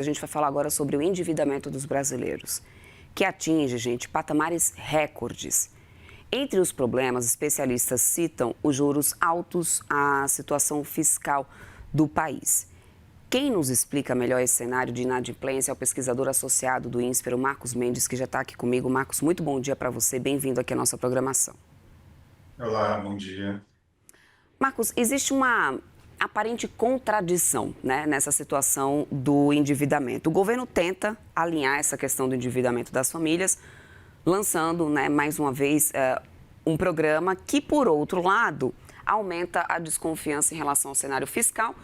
A gente vai falar agora sobre o endividamento dos brasileiros, que atinge, gente, patamares recordes. Entre os problemas, especialistas citam os juros altos, a situação fiscal do país. Quem nos explica melhor esse cenário de inadimplência é o pesquisador associado do INSPER, o Marcos Mendes, que já está aqui comigo. Marcos, muito bom dia para você, bem-vindo aqui à nossa programação. Olá, bom dia. Marcos, existe uma aparente contradição, né, nessa situação do endividamento. O governo tenta alinhar essa questão do endividamento das famílias, lançando, né, mais uma vez, um programa que, por outro lado, aumenta a desconfiança em relação ao cenário fiscal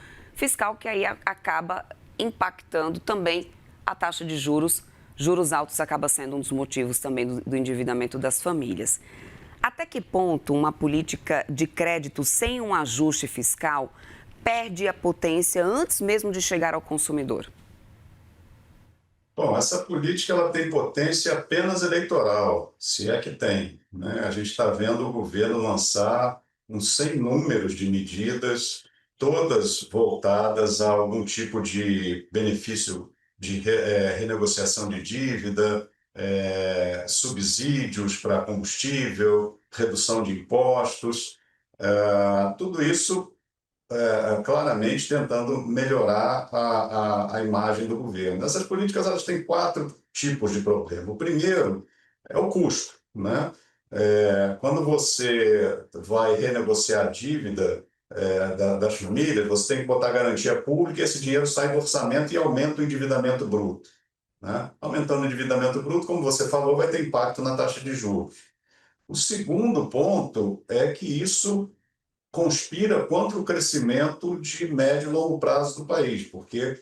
que aí acaba impactando também a taxa de juros. Juros altos acaba sendo um dos motivos também do endividamento das famílias. Até que ponto uma política de crédito sem um ajuste fiscal perde a potência antes mesmo de chegar ao consumidor? Bom, essa política ela tem potência apenas eleitoral, se é que tem, né? A gente está vendo o governo lançar um sem números de medidas, todas voltadas a algum tipo de benefício de renegociação de dívida, subsídios para combustível, redução de impostos, tudo isso claramente tentando melhorar a imagem do governo. Essas políticas elas têm quatro tipos de problema. O primeiro é o custo, né? Quando você vai renegociar a dívida das famílias, você tem que botar garantia pública e esse dinheiro sai do orçamento e aumenta o endividamento bruto, né? Aumentando o endividamento bruto, como você falou, vai ter impacto na taxa de juros. O segundo ponto é que isso conspira contra o crescimento de médio e longo prazo do país, porque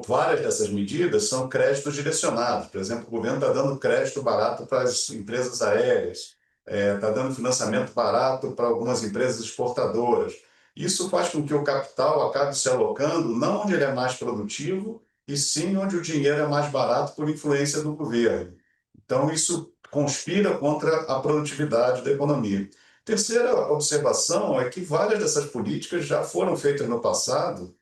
várias dessas medidas são créditos direcionados. Por exemplo, o governo está dando crédito barato para as empresas aéreas, está dando financiamento barato para algumas empresas exportadoras. Isso faz com que o capital acabe se alocando não onde ele é mais produtivo, e sim onde o dinheiro é mais barato por influência do governo. Então, isso conspira contra a produtividade da economia. Terceira observação é que várias dessas políticas já foram feitas no passado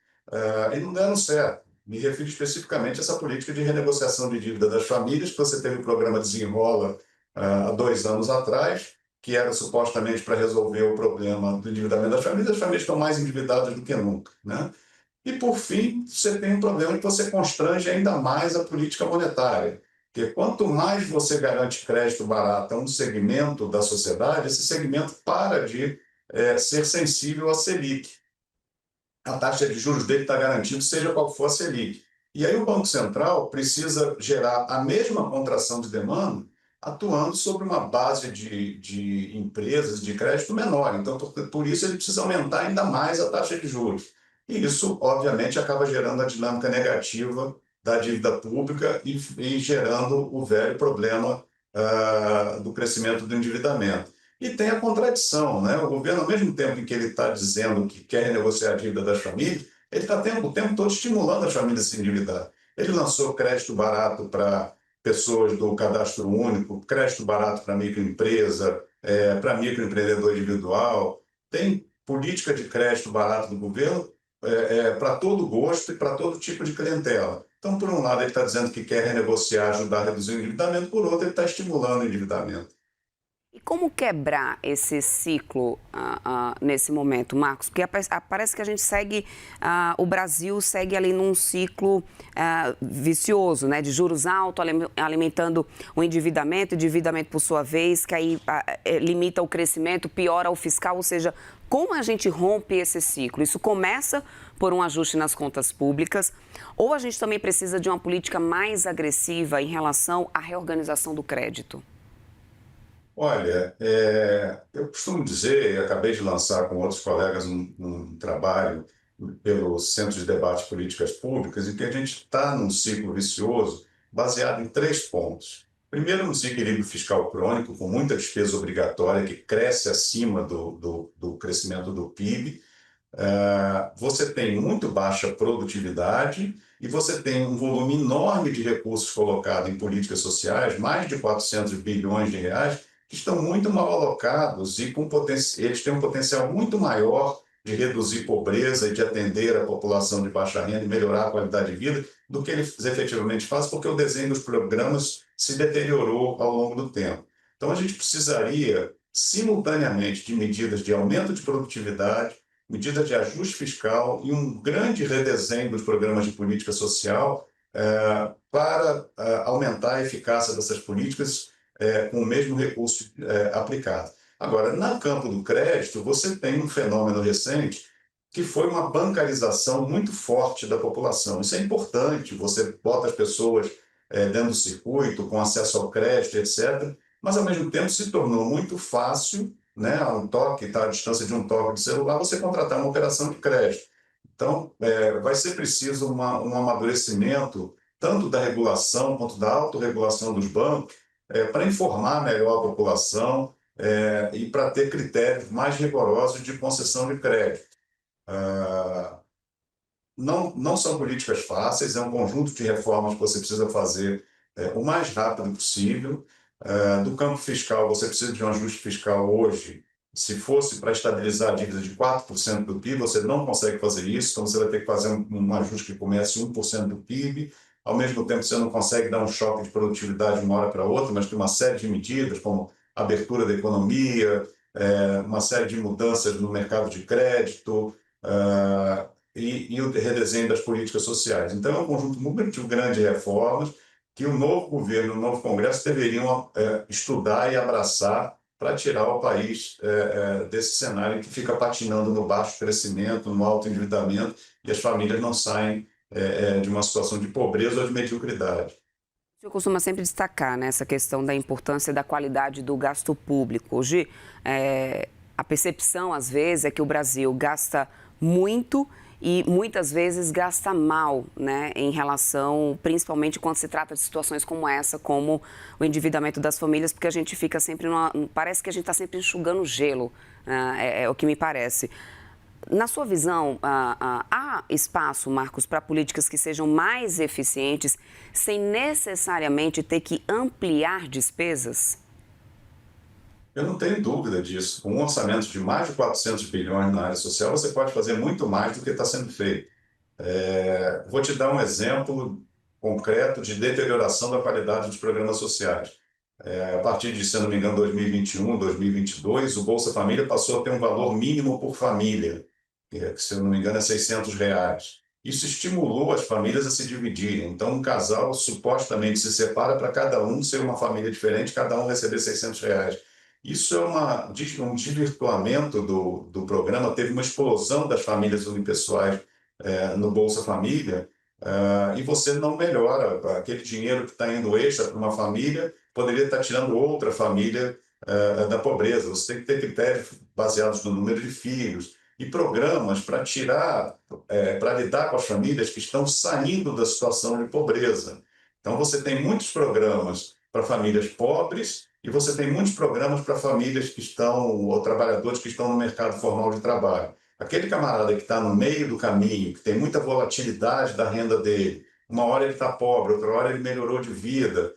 e não deram certo. Me refiro especificamente a essa política de renegociação de dívida das famílias, que você teve o programa Desenrola há 2 anos atrás, que era supostamente para resolver o problema do endividamento das famílias. As famílias estão mais endividadas do que nunca, né? E, por fim, você tem um problema que você constrange ainda mais a política monetária. Porque quanto mais você garante crédito barato a um segmento da sociedade, esse segmento para de ser sensível à Selic. A taxa de juros dele está garantida, seja qual for a Selic. E aí o Banco Central precisa gerar a mesma contração de demanda atuando sobre uma base de empresas de crédito menor. Então, por isso, ele precisa aumentar ainda mais a taxa de juros. E isso, obviamente, acaba gerando a dinâmica negativa da dívida pública e gerando o velho problema do crescimento do endividamento. E tem a contradição, né? O governo, ao mesmo tempo em que ele está dizendo que quer renegociar a dívida das famílias, ele está o tempo todo estimulando as famílias a se endividar. Ele lançou crédito barato para pessoas do cadastro único, crédito barato para microempresa, para microempreendedor individual. Tem política de crédito barato do governo para todo gosto e para todo tipo de clientela. Então, por um lado, ele está dizendo que quer renegociar, ajudar a reduzir o endividamento, por outro, ele está estimulando o endividamento. E como quebrar esse ciclo nesse momento, Marcos? Porque parece que a gente segue, o Brasil segue ali num ciclo vicioso, né? De juros altos, alimentando o endividamento por sua vez, que aí limita o crescimento, piora o fiscal, ou seja, como a gente rompe esse ciclo? Isso começa por um ajuste nas contas públicas, ou a gente também precisa de uma política mais agressiva em relação à reorganização do crédito? Olha, eu costumo dizer, e acabei de lançar com outros colegas um trabalho pelo Centro de Debate de Políticas Públicas, em que a gente está num ciclo vicioso baseado em 3 pontos. Primeiro, um desequilíbrio fiscal crônico, com muita despesa obrigatória que cresce acima do crescimento do PIB. Você tem muito baixa produtividade e você tem um volume enorme de recursos colocados em políticas sociais, mais de 400 bilhões de reais, que estão muito mal alocados e eles têm um potencial muito maior de reduzir pobreza e de atender a população de baixa renda e melhorar a qualidade de vida, do que eles efetivamente fazem, porque o desenho dos programas se deteriorou ao longo do tempo. Então, a gente precisaria, simultaneamente, de medidas de aumento de produtividade, medidas de ajuste fiscal e um grande redesenho dos programas de política social para aumentar a eficácia dessas políticas com o mesmo recurso aplicado. Agora, no campo do crédito, você tem um fenômeno recente que foi uma bancarização muito forte da população. Isso é importante, você bota as pessoas dentro do circuito, com acesso ao crédito, etc., mas, ao mesmo tempo, se tornou muito fácil, né, a um toque, tá, à distância de um toque de celular, você contratar uma operação de crédito. Então, vai ser preciso um amadurecimento, tanto da regulação quanto da autorregulação dos bancos, para informar melhor a população e para ter critérios mais rigorosos de concessão de crédito. Não são políticas fáceis, é um conjunto de reformas que você precisa fazer o mais rápido possível. Do campo fiscal, você precisa de um ajuste fiscal hoje. Se fosse para estabilizar a dívida de 4% do PIB, você não consegue fazer isso, então você vai ter que fazer um ajuste que comece 1% do PIB. Ao mesmo tempo, você não consegue dar um choque de produtividade de uma hora para outra, mas tem uma série de medidas, como abertura da economia, uma série de mudanças no mercado de crédito, e o redesenho das políticas sociais. Então, é um conjunto muito grande de reformas que o novo governo, o novo Congresso deveriam estudar e abraçar para tirar o país desse cenário que fica patinando no baixo crescimento, no alto endividamento, e as famílias não saem de uma situação de pobreza ou de mediocridade. O senhor costuma sempre destacar, né, essa questão da importância da qualidade do gasto público. Hoje, a percepção, às vezes, é que o Brasil gasta muito e muitas vezes gasta mal, né, em relação, principalmente quando se trata de situações como essa, como o endividamento das famílias, porque a gente fica sempre parece que a gente está sempre enxugando gelo, é o que me parece. Na sua visão, há espaço, Marcos, para políticas que sejam mais eficientes sem necessariamente ter que ampliar despesas? Eu não tenho dúvida disso. Com um orçamento de mais de 400 bilhões na área social, você pode fazer muito mais do que está sendo feito. Vou te dar um exemplo concreto de deterioração da qualidade dos programas sociais. A partir de, se não me engano, 2021, 2022, o Bolsa Família passou a ter um valor mínimo por família, que, se eu não me engano, é R$ 600. Isso estimulou as famílias a se dividirem. Então, um casal supostamente se separa para cada um ser uma família diferente, cada um receber R$ 600. Isso é um desvirtuamento do programa. Teve uma explosão das famílias unipessoais no Bolsa Família, e você não melhora. Aquele dinheiro que está indo extra para uma família poderia estar tirando outra família da pobreza. Você tem que ter critérios baseados no número de filhos e programas para para lidar com as famílias que estão saindo da situação de pobreza. Então, você tem muitos programas para famílias pobres e você tem muitos programas para famílias que estão, ou trabalhadores que estão no mercado formal de trabalho. Aquele camarada que está no meio do caminho, que tem muita volatilidade da renda dele, uma hora ele está pobre, outra hora ele melhorou de vida,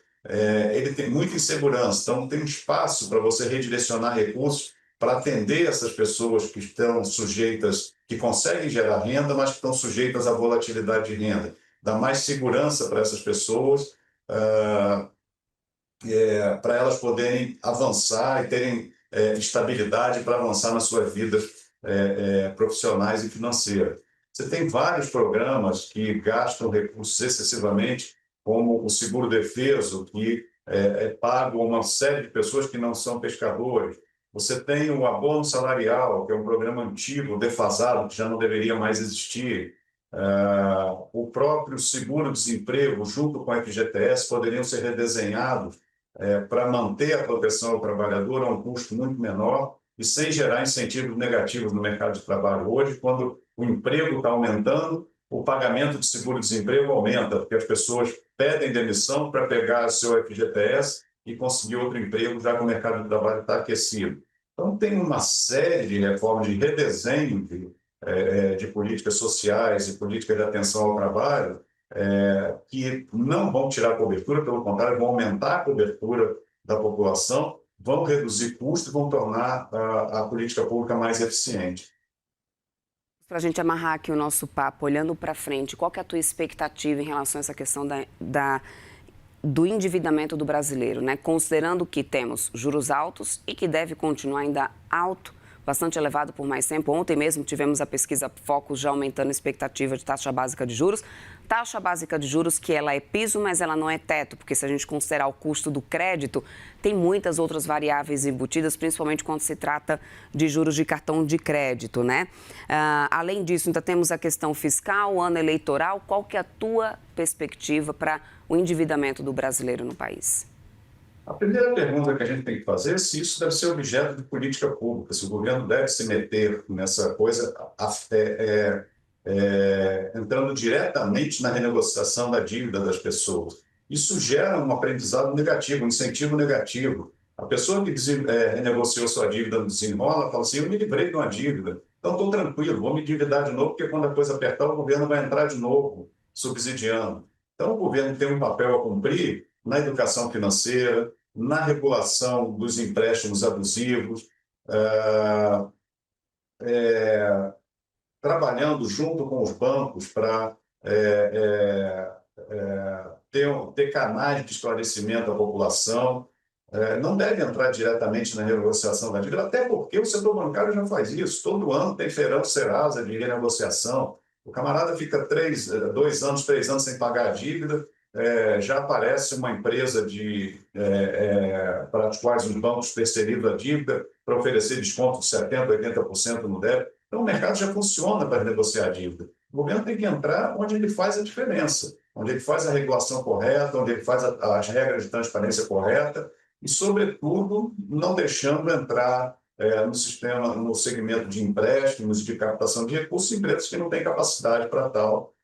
ele tem muita insegurança. Então, tem um espaço para você redirecionar recursos para atender essas pessoas que estão sujeitas, que conseguem gerar renda, mas que estão sujeitas à volatilidade de renda. Dá mais segurança para essas pessoas, para elas poderem avançar e terem estabilidade para avançar nas suas vidas profissionais e financeiras. Você tem vários programas que gastam recursos excessivamente, como o seguro-defeso, que é pago a uma série de pessoas que não são pescadores. Você tem o abono salarial, que é um programa antigo, defasado, que já não deveria mais existir. O próprio seguro-desemprego, junto com a FGTS, poderiam ser redesenhados para manter a proteção ao trabalhador a um custo muito menor e sem gerar incentivos negativos no mercado de trabalho. Hoje, quando o emprego está aumentando, o pagamento de seguro-desemprego aumenta, porque as pessoas pedem demissão para pegar seu FGTS e conseguir outro emprego, já que o mercado de trabalho está aquecido. Então, tem uma série de reformas de redesenho de políticas sociais e políticas de atenção ao trabalho que não vão tirar a cobertura, pelo contrário, vão aumentar a cobertura da população, vão reduzir custos e vão tornar a política pública mais eficiente. Para a gente amarrar aqui o nosso papo, olhando para frente, qual que é a tua expectativa em relação a essa questão do endividamento do brasileiro, né? Considerando que temos juros altos e que deve continuar ainda alto, bastante elevado por mais tempo. Ontem mesmo tivemos a pesquisa Focus já aumentando a expectativa de taxa básica de juros. Taxa básica de juros que ela é piso, mas ela não é teto, porque se a gente considerar o custo do crédito, tem muitas outras variáveis embutidas, principalmente quando se trata de juros de cartão de crédito, né? Além disso, ainda temos a questão fiscal, o ano eleitoral. Qual que é a tua perspectiva para o endividamento do brasileiro no país? A primeira pergunta que a gente tem que fazer é se isso deve ser objeto de política pública, se o governo deve se meter nessa coisa, entrando diretamente na renegociação da dívida das pessoas. Isso gera um aprendizado negativo, um incentivo negativo. A pessoa que renegociou sua dívida no desenrola fala assim, eu me livrei de uma dívida, então estou tranquilo, vou me endividar de novo, porque quando a coisa apertar, o governo vai entrar de novo, subsidiando. Então, o governo tem um papel a cumprir na educação financeira, na regulação dos empréstimos abusivos, trabalhando junto com os bancos para ter canais de esclarecimento à população. Não deve entrar diretamente na renegociação da dívida, até porque o setor bancário já faz isso. Todo ano tem feirão Serasa de renegociação. O camarada fica 2 anos, 3 anos sem pagar a dívida, já aparece uma empresa para as quais os bancos terceirizam a dívida para oferecer desconto de 70%, 80% no débito. Então, o mercado já funciona para negociar a dívida. O governo tem que entrar onde ele faz a diferença, onde ele faz a regulação correta, onde ele faz as regras de transparência correta e, sobretudo, não deixando entrar no segmento de empréstimos e de captação de recursos, empresas que não têm capacidade para tal,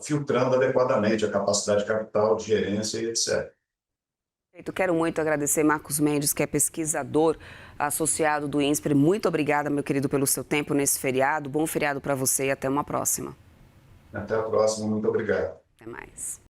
filtrando adequadamente a capacidade de capital, de gerência e etc. Eu quero muito agradecer Marcos Mendes, que é pesquisador associado do INSPER. Muito obrigada, meu querido, pelo seu tempo nesse feriado. Bom feriado para você e até uma próxima. Até a próxima, muito obrigado. Até mais.